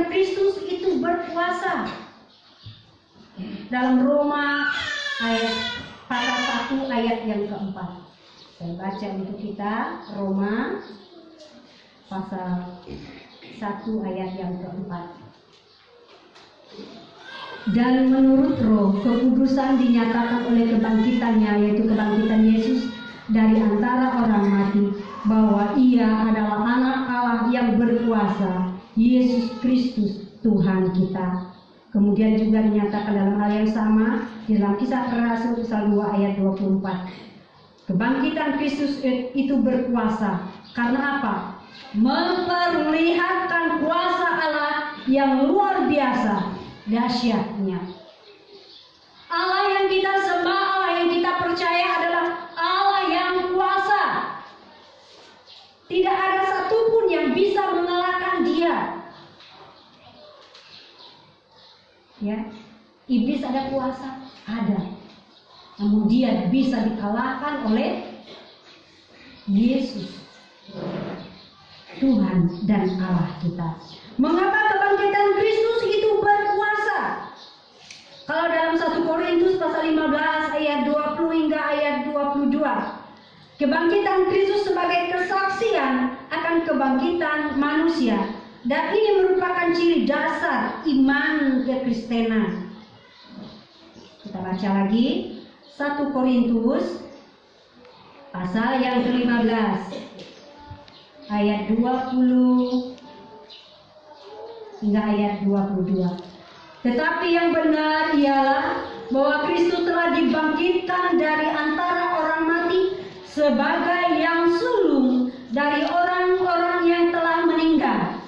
Kristus itu berkuasa. Dalam Roma pasal 1 ayat yang keempat. Saya baca untuk kita, Roma pasal 1 ayat yang keempat. Dan menurut Roh, kekudusan dinyatakan oleh kebangkitannya, yaitu kebangkitan Yesus dari antara orang mati, bahwa ia adalah anak Allah yang berkuasa, Yesus Kristus Tuhan kita. Kemudian juga dinyatakan dalam hal yang sama di dalam Kisah Para Rasul pasal 2 ayat 24. Kebangkitan Kristus itu berkuasa. Karena apa? Memperlihatkan kuasa Allah yang luar biasa dahsyatnya. Allah yang kita sembah, Allah yang kita percaya adalah Allah yang kuasa. Tidak ada satupun yang bisa mengalahkan Dia. Ya, iblis ada kuasa, ada. Namun dia bisa dikalahkan oleh Yesus, Tuhan dan Allah kita. Mengapa kebangkitan Kristus itu berkuasa? Kalau dalam 1 Korintus pasal 15 ayat 20 hingga ayat 22, kebangkitan Kristus sebagai kesaksian akan kebangkitan manusia, dan ini merupakan ciri dasar iman kekristenan. Kita baca lagi 1 Korintus pasal yang ke-15 ayat 20 hingga ayat 22. Tetapi yang benar ialah bahwa Kristus telah dibangkitkan dari antara orang mati sebagai yang sulung dari orang-orang yang telah meninggal.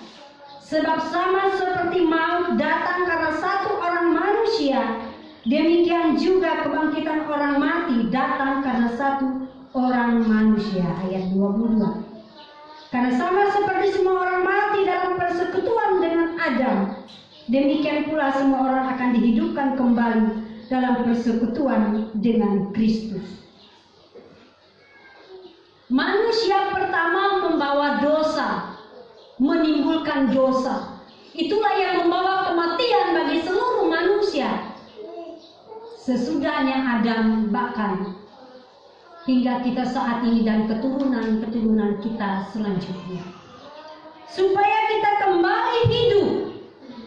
Sebab sama seperti maut datang karena satu orang manusia, demikian juga kebangkitan orang mati datang karena satu orang manusia. Ayat 22. Karena sama seperti semua orang mati dalam persekutuan dengan Adam, demikian pula semua orang akan dihidupkan kembali dalam persekutuan dengan Kristus. Manusia pertama membawa dosa, menimbulkan dosa. Itulah yang membawa kematian bagi seluruh manusia. Sesudahnya Adam, bahkan hingga kita saat ini dan keturunan-keturunan kita selanjutnya. Supaya kita kembali hidup,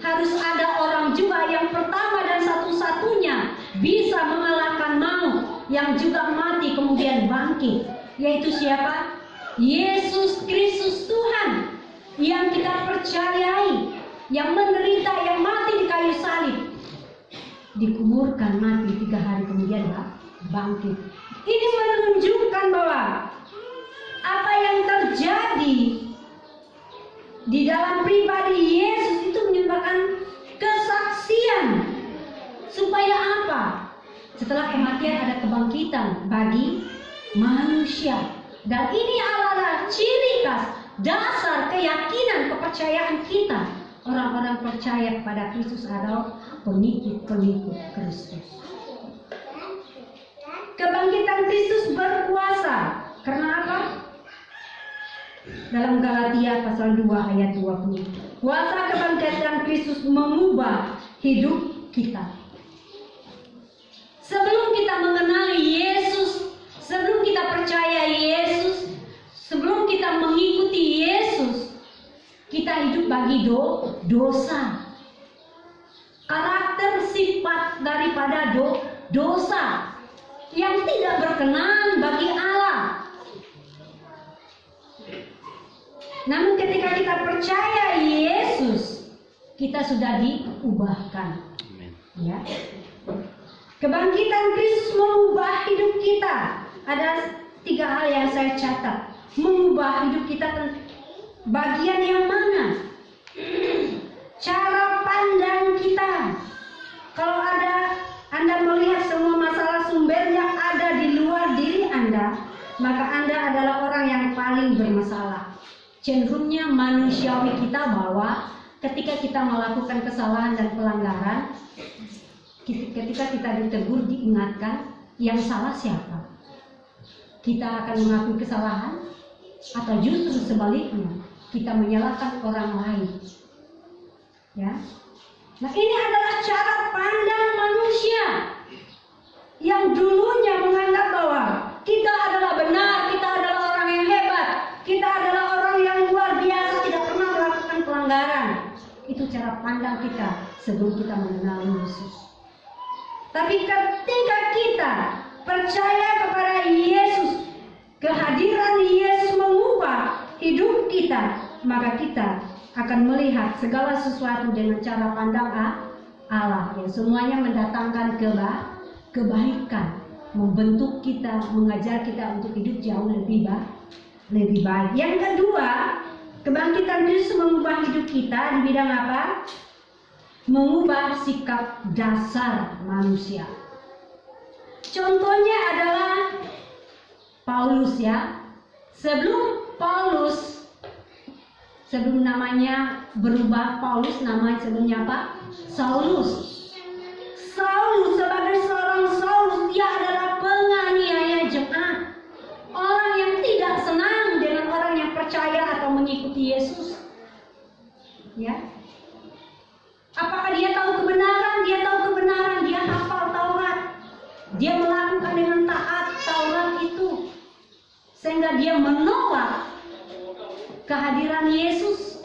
harus ada orang juga yang pertama dan satu-satunya bisa mengalahkan maut, yang juga mati kemudian bangkit. Yaitu siapa? Yesus Kristus Tuhan, yang kita percayai, yang menderita, yang mati di kayu salib, dikuburkan, mati, 3 hari kemudian bangkit. Ini menunjukkan bahwa apa yang terjadi di dalam pribadi Yesus itu menyebabkan kesaksian. Supaya apa? Setelah kematian ada kebangkitan bagi manusia. Dan ini adalah ciri khas, dasar keyakinan, kepercayaan kita. Orang-orang percaya kepada Kristus adalah pengikut-pengikut Kristus. Kebangkitan Kristus berkuasa. Karena apa? Dalam Galatia pasal 2 ayat 20. Kuasa kebangkitan Kristus mengubah hidup kita. Sebelum kita mengenali Yesus, sebelum kita percaya Yesus, sebelum kita mengikuti Yesus, kita hidup bagi dosa. Karakter sifat daripada dosa yang tidak berkenan bagi Allah. Namun ketika kita percaya Yesus, kita sudah diubahkan. Ya. Kebangkitan Kristus mengubah hidup kita. Ada 3 hal yang saya catat. Mengubah hidup kita, bagian yang mana? Cara pandang kita. Kalau Anda melihat semua masalah sumbernya ada di luar diri Anda, maka Anda adalah orang yang paling bermasalah. Cenderungnya manusiawi kita bahwa ketika kita melakukan kesalahan dan pelanggaran, ketika kita ditegur, diingatkan, yang salah siapa? Kita akan mengakui kesalahan, atau justru sebaliknya kita menyalahkan orang lain. Ya. Nah, ini adalah cara pandang manusia yang dulunya menganggap bahwa kita adalah benar, kita adalah orang yang hebat, kita adalah orang yang luar biasa, tidak pernah melakukan pelanggaran. Itu cara pandang kita sebelum kita mengenal Yesus. Tapi ketika kita percaya kepada Yesus, kehadiran Yesus mengubah hidup kita, maka kita akan melihat segala sesuatu dengan cara pandang Allah, yang semuanya mendatangkan kebaikan, membentuk kita, mengajar kita untuk hidup jauh lebih baik. Yang kedua, kebangkitan Kristus mengubah hidup kita di bidang apa? Mengubah sikap dasar manusia. Contohnya adalah Paulus, ya. Sebelum namanya berubah, Paulus namanya sebelumnya apa? Saulus. Saulus sebagai seorang Saulus, dia adalah penganiaya jemaat. Orang yang tidak senang dengan orang yang percaya atau mengikuti Yesus. Ya. Apakah dia tahu kebenaran? Dia tahu kebenaran, dia hafal Taurat. Dia melakukan dengan taat Taurat itu. Sehingga dia menolak kehadiran Yesus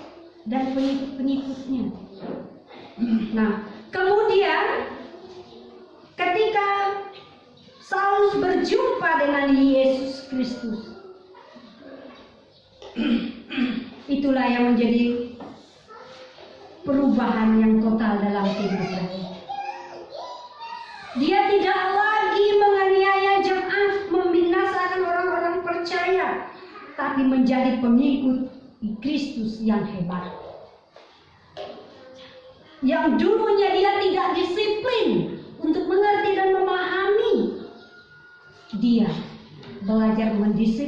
dan pengikut-pengikutnya. Nah, kemudian ketika Saulus berjumpa dengan Yesus Kristus, itulah yang menjadi perubahan yang total dalam hidupnya. Dia tidak lagi menganiaya jemaat, membinasakan orang-orang percaya, tapi menjadi pengikut Kristus yang hebat. Yang dulunya dia tidak disiplin untuk mengerti dan memahami, dia belajar mendisiplin